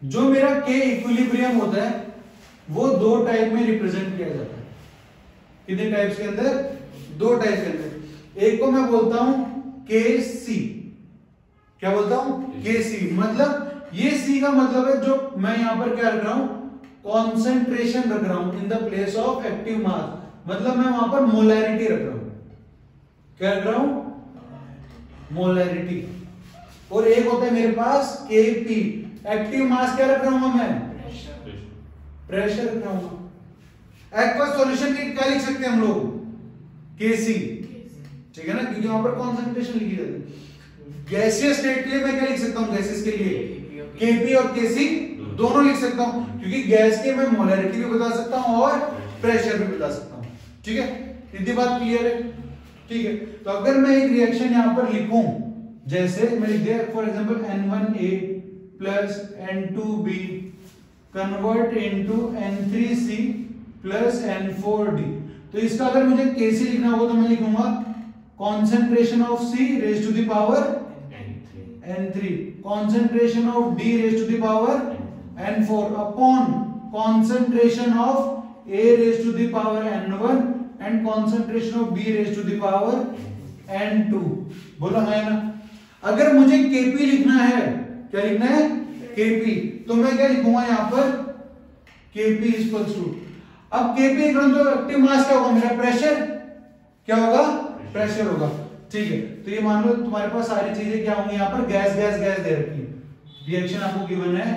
जो मेरा k इक्विलिब्रियम होता है वो दो टाइप में रिप्रेजेंट किया जाता है। कितने टाइप्स के अंदर? दो टाइप के अंदर। एक को मैं बोलता हूं kc। क्या बोलता हूं? kc। मतलब ये c का मतलब है जो मैं यहां पर क्या रख रहा हूं? कॉन्सेंट्रेशन रख रहा हूं in the place of active mass. मतलब मैं वहां पर मोलैरिटी रख रहा हूं। क्या रख रहा हूं? मोलैरिटी। और एक होता है मेरे पास kp, एक्टिव मास। क्या रख रहा हूं मैं? प्रेशर रख रहा हूं। एक्वस सॉल्यूशन की क्या लिख सकते हैं हम लोग? kc, ठीक है ना, क्योंकि वहां पर कॉन्सेंट्रेशन लिखी जाती है। गैसियस स्टेट के लिए मैं क्या लिख सकता हूं? गैसेस के लिए kp और kc दोनों लिख सकता हूं, क्योंकि गैस के मैं मोलैरिटी भी बता सकता हूं और प्रेशर भी बता सकता हूं। ठीक है, इतनी बात क्लियर है? ठीक है, तो अगर मैं एक रिएक्शन यहां पर लिखूं, जैसे मैं लिख दिया for example N1A plus N2B convert into N3C plus N4D, तो इसका अगर मुझे Kc लिखना होगा तो मैं लिखूंगा concentration of C raise to the power n3 concentration of D raised to the power n4 upon concentration of A raised to the power n1 and concentration of B raised to the power n2। बोलो है ना। अगर मुझे Kp लिखना है, क्या लिखना है? Kp, तो मैं क्या लिखूंगा यहाँ पर? Kp इक्वल्स टू, अब Kp इक्वल तो एक्टिव मास क्या होगा मेरा? प्रेशर। क्या होगा? प्रेशर होगा। ठीक है, तो ये मान लो तुम्हारे पास सारी चीजें क्या होंगी यहाँ पर? गैस गैस गैस दे रखी है। रिएक्शन आपको गिवन है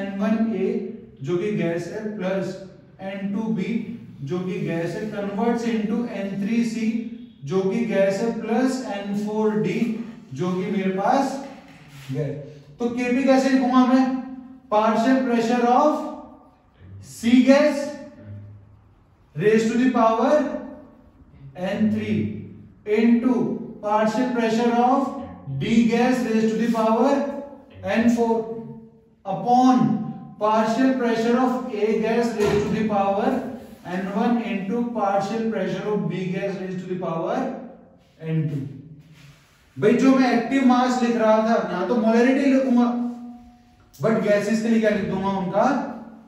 N1A जो कि गैस है प्लस N2B जो कि गैस है कन्वर्ट्स इनटू N3C जो कि गैस है प्लस N4D जो कि मेरे पास गैस। तो Kp कैसे लिखूंगा मैं? Partial pressure of C gas raise to the power N3 into partial pressure of D gas raised to the power N4 upon partial pressure of A gas raised to the power N1 into partial pressure of B gas raised to the power N2। भाई जो मैं active mass लिख रहा था ना तो molarity लिखूंगा, but gases के लिए क्या लिख दूंगा? उनका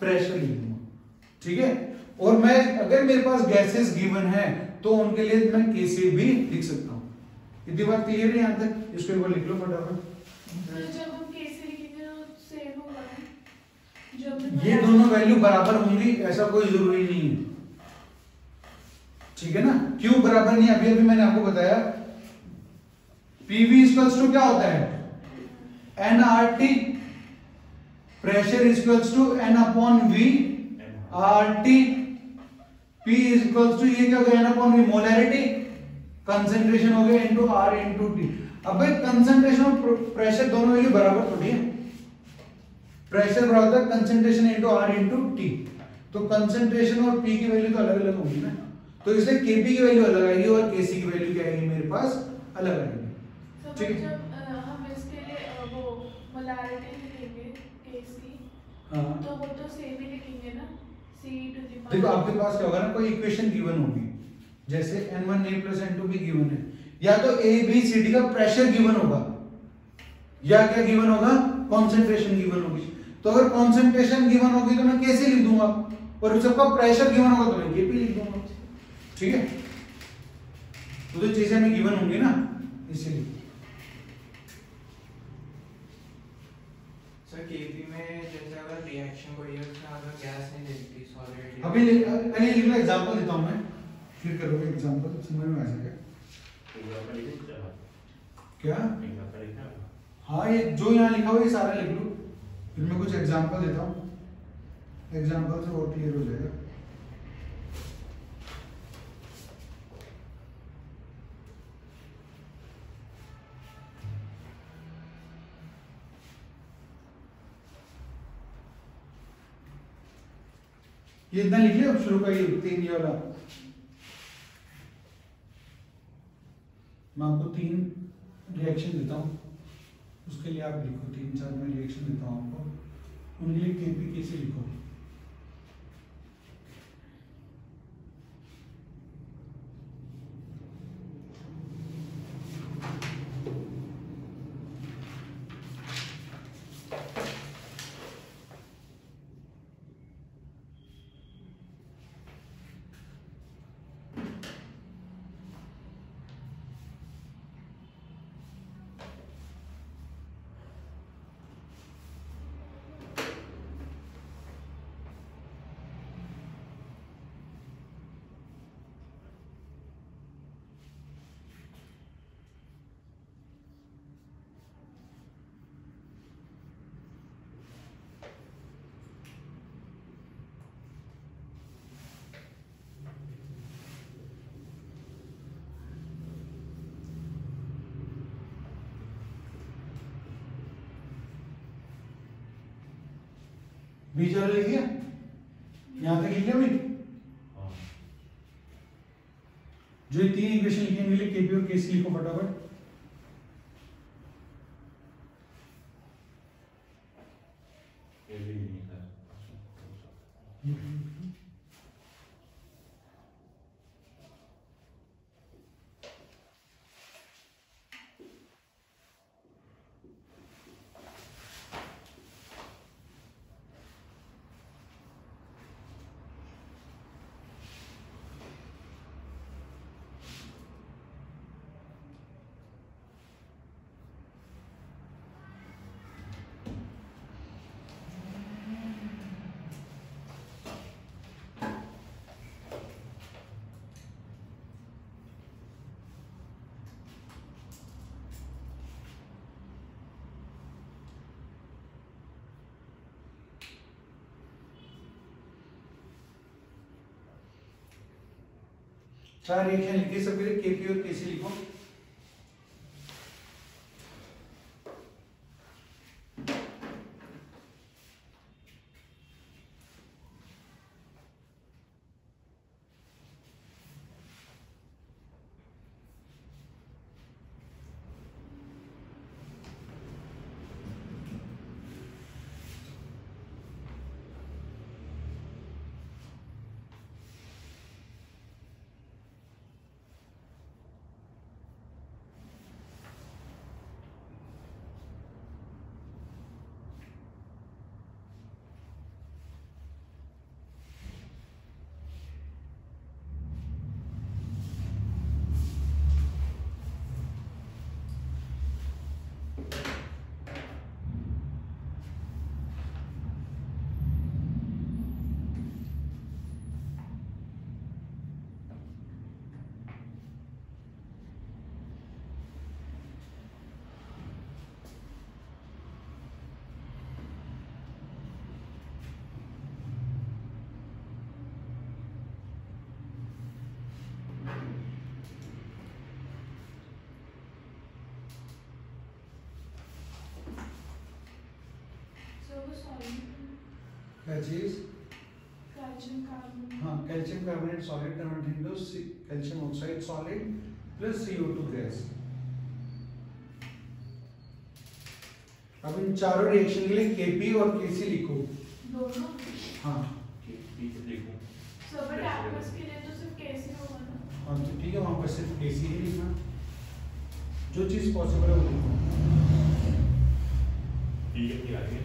प्रेशर लिख दूंगा। ठीक है, और मैं अगर मेरे पास गैसेस गिवन है तो उनके लिए मैं Kc भी लिख सकता हूं। इतनी बात क्लियर है यहाँ तक? इसको एक बार लिख लो फटाफट। तो जब हम Kc लिखेंगे तो सेम होगा ना? जब ये दोनों वैल्यू बराबर होंगी ऐसा कोई जरूरी नहीं है। ठीक है ना? क्यों बराबर नहीं? अभी अभी मैंने आपको बताया PV इक्वल्स टू क्या होता है? nRT pressure equals to n upon V RT। P equals to ये क्या होगा? n upon V molarity, concentration हो गया इनटू R इनटू T। अब भाई कंसंट्रेशन और प्रेशर दोनों वैल्यू बराबर थोड़ी है। प्रेशर बराबर concentration into R into T, तो कंसंट्रेशन और P की वैल्यू तो अलग अलग होगी ना, तो इसलिए Kp की वैल्यू अलग आएगी और Kc की वैल्यू क्या आएगी मेरे पास? अलग आएगी। ठीक है, जब हम इसके लिए वो मोलैरिटी लिखेंगे Kc, हाँ तो वो तो सेम ही लिखेंगे ना? C to the power. देखो आपके पास क्या होगा ना, कोई इक्वेशन गिवन होगी जैसे N1A प्लस N2B गिवन है, या तो A B C D का प्रेशर गिवन होगा या क्या गिवन होगा? कॉन्सेंट्रेशन गिवन होगी। तो अगर कॉन्सेंट्रेशन गिवन होगी तो मैं कैसे लिख दूंगा, और सबका प्रेशर गिवन होगा तो मैं Kp लिख दूंगा। ठीक है, तो चीजें में गिवन होंगी ना, इसीलिए। सर Kp में जैसे अगर रिएक्शन कोई है उसमें अगर गैस नहीं देती सॉलिड, अभी पहले लिख लो, एग्जांपल देता हूं मैं, फिर करोगे एग्जांपल, समझ में आ जाएगा। क्या? हाँ, ये जो यहाँ लिखा हुआ है सारा लिख लो, फिर मैं कुछ एग्जांपल देता हूँ, एग्जांपल से और क्लियर हो जाएगा। ये इतना लिख लिया, अब शुरू का ये 3 ये वाला। मैं आपको 3 रिएक्शन देता हूँ, उसके लिए आप लिखो 3-4 मैं रिएक्शन देता हूँ आपको, उनके लिए Kp कैसे लिखो। बीच वाला लिख दिया, यहां तक लिख लिया भाई। जो ये 3 इक्वेशन लिखी है, मिले Kp और Kc लिखो फटाफट। 4 रिएक्शन लिखी, सबके लिए केपी और केसी लिखो। क्या चीज? Calcium carbonate. हाँ, calcium carbonate solid convert into calcium oxide solid plus CO2 gas. अब इन चारों रिएक्शन के लिए Kp और Kc लिखो। दोनों? हाँ लिखूं। सो बट एक्वस के लिए तो सिर्फ Kc होगा ना? हाँ तो ठीक है, वहां पर सिर्फ Kc ही लिखना, जो चीज पॉसिबल है वो लिखो। ठीक है, ठीक है।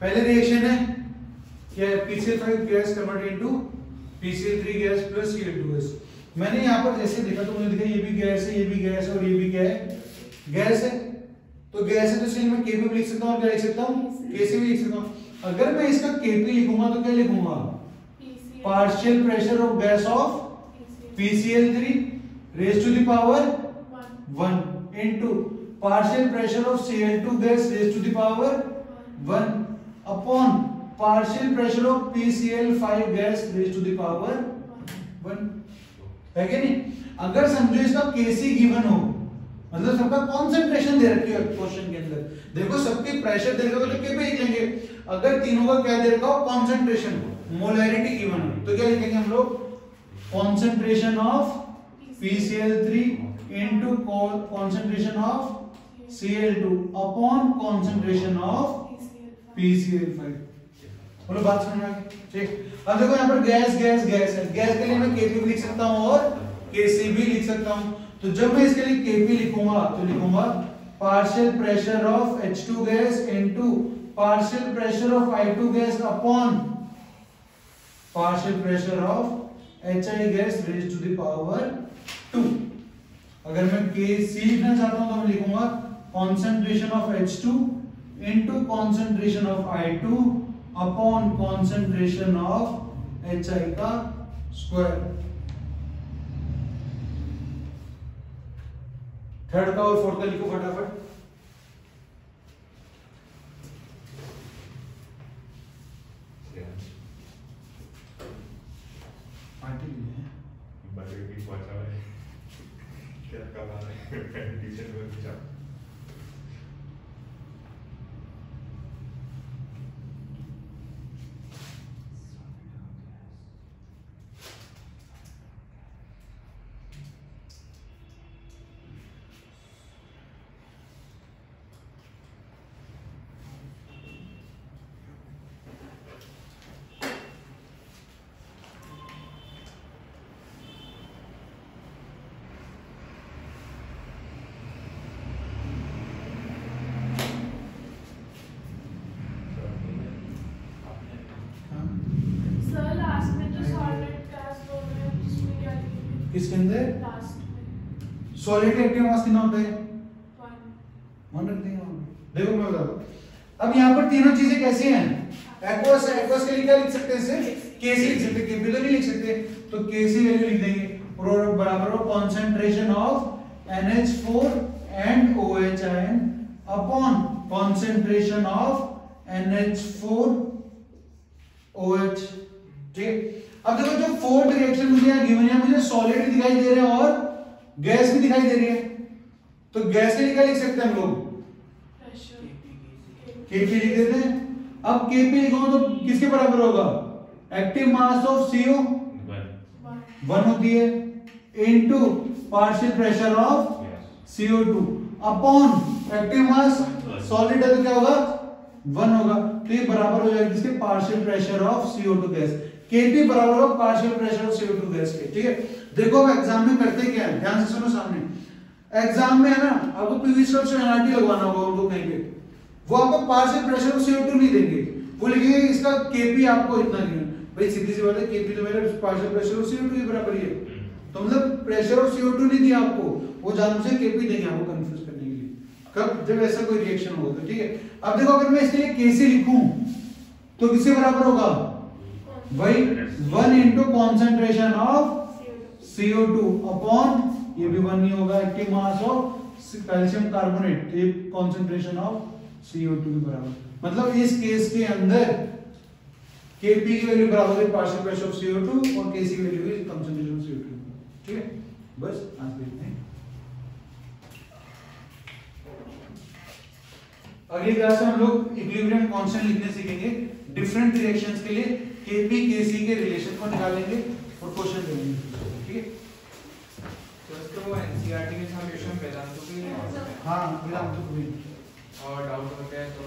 पहले रिएक्शन है क्या? PCl5 gas convert into PCl3 gas plus Cl2 gas. मैंने यहाँ पर जैसे देखा तो मुझे दिखा ये भी गैस है, ये भी गैस है और ये भी क्या है? गैस है। तो गैस है तो इसलिए मैं Kp भी लिख सकता हूँ और क्या लिख सकता हूँ? Kc भी लिख सकता हूँ। अगर मैं इसका Kp लिखूंगा तो क्या लिखूंगा? Partial pressure of gas of PCl3 raise to the power 1 into partial pressure of Cl2 gas raise to the power 1 upon partial pressure of PCl5 gas raised to the power 1 है कि नहीं? अगर समझो इसका Kc गिवन हो, मतलब सबका concentration दे रखी है क्वेश्चन के अंदर, देखो सबके प्रेशर दे रखा हो तो Kp लिख लेंगे। अगर तीनों का क्या दे रखा हो? कॉन्सेंट्रेशन, मोलैरिटी गिवन हो तो क्या लिखेंगे हम लोग? Concentration of PCl3 into concentration of Cl2 upon concentration of PCl5। बोलो बात समझ में आ गई? ठीक। अब देखो यहाँ पर गैस गैस गैस है, गैस के लिए मैं Kp भी लिख सकता हूँ और Kc भी लिख सकता हूँ। तो जब मैं इसके लिए Kp लिखूंगा तो लिखूंगा partial pressure of H2 gas into partial pressure of I2 gas upon partial pressure of HI gas raise to the power 2। अगर मैं Kc लिखना चाहता हूँ तो मैं लिखूंगा concentration of H2 into concentration of I2 upon concentration of HI का square. Third का और फोर्थ का लिखो फटाफट। पार्टी है बड़े भी पहुंचा है क्या कब आ रहा है कंडीशन में पूछा। किसके अंदर? लास्ट में सॉलिड एक्टिव मास कितना होता है? 1 रखते हैं। देखो मैं बताता हूं, अब यहाँ पर तीनों चीजें कैसी हैं? एक्वस है, एक्वस के लिए क्या लिख सकते हैं? सिर्फ Kc लिख सकते हैं, Kp तो नहीं लिख सकते, तो Kc वैल्यू लिख देंगे और बराबर हो concentration of NH4 and OH ion upon concentration of NH4 OH। ठीक। अब देखो जो फोर्थ रिएक्शन मुझे यहाँ गिवन है, मुझे सॉलिड भी दिखाई दे रहे हैं और गैस भी दिखाई दे रही है, तो गैस के लिए क्या लिख सकते हैं हम लोग? केपी लिख देते हैं। अब केपी लिखो तो किसके बराबर होगा? एक्टिव मास ऑफ CO 1 होती है into partial pressure of CO2 upon active mass solid है तो क्या होगा? 1 होगा। तो ये बराबर हो जाएगा किसके? Partial pressure of CO2 gas. KP बराबर होगा partial pressure of CO2 gas के। ठीक है, देखो अब एग्जाम में करते क्या है, ध्यान से सुनो। सामने एग्जाम में है ना, आपको पीवी स्ट्रोक से एनआरटी लगवाना होगा उनको कहीं पे, वो आपको पार्शियल प्रेशर ऑफ CO2 नहीं देंगे, वो लिखेंगे इसका केपी आपको इतना नहीं है। भाई सीधी सी बात है, केपी तो मेरा पार्शियल प्रेशर ऑफ CO2 के बराबर ही है, तो मतलब प्रेशर ऑफ CO2 नहीं दिया आपको, वो जानबूझ से केपी देंगे आपको कंफ्यूज करने के लिए, कब? जब ऐसा कोई रिएक्शन होगा तो। ठीक है, अब देखो अगर मैं इसके लिए केसी लिखूं तो किससे बराबर होगा? वही 1 into concentration of CO2 upon, ये भी 1 नहीं होगा, active mass of calcium carbonate, ये कंसंट्रेशन ऑफ CO2 के बराबर। मतलब इस केस के अंदर Kp की वैल्यू बराबर है पार्शियल प्रेशर ऑफ CO2 और Kc की वैल्यू है कंसंट्रेशन ऑफ CO2। ठीक है, बस आज के इतना ही। अगली क्लास में हम लोग इक्विलिब्रियम कांस्टेंट लिखने सीखेंगे। डिफरेंट रिएक्शंस के लिए Kp Kc के रिलेशन को निकालेंगे और क्वेश्चन देंगे। ठीक है, दोस्तों एनसीईआरटी के सॉल्यूशन वेदांतों के हाँ वेदांत और डाउट होते हैं तो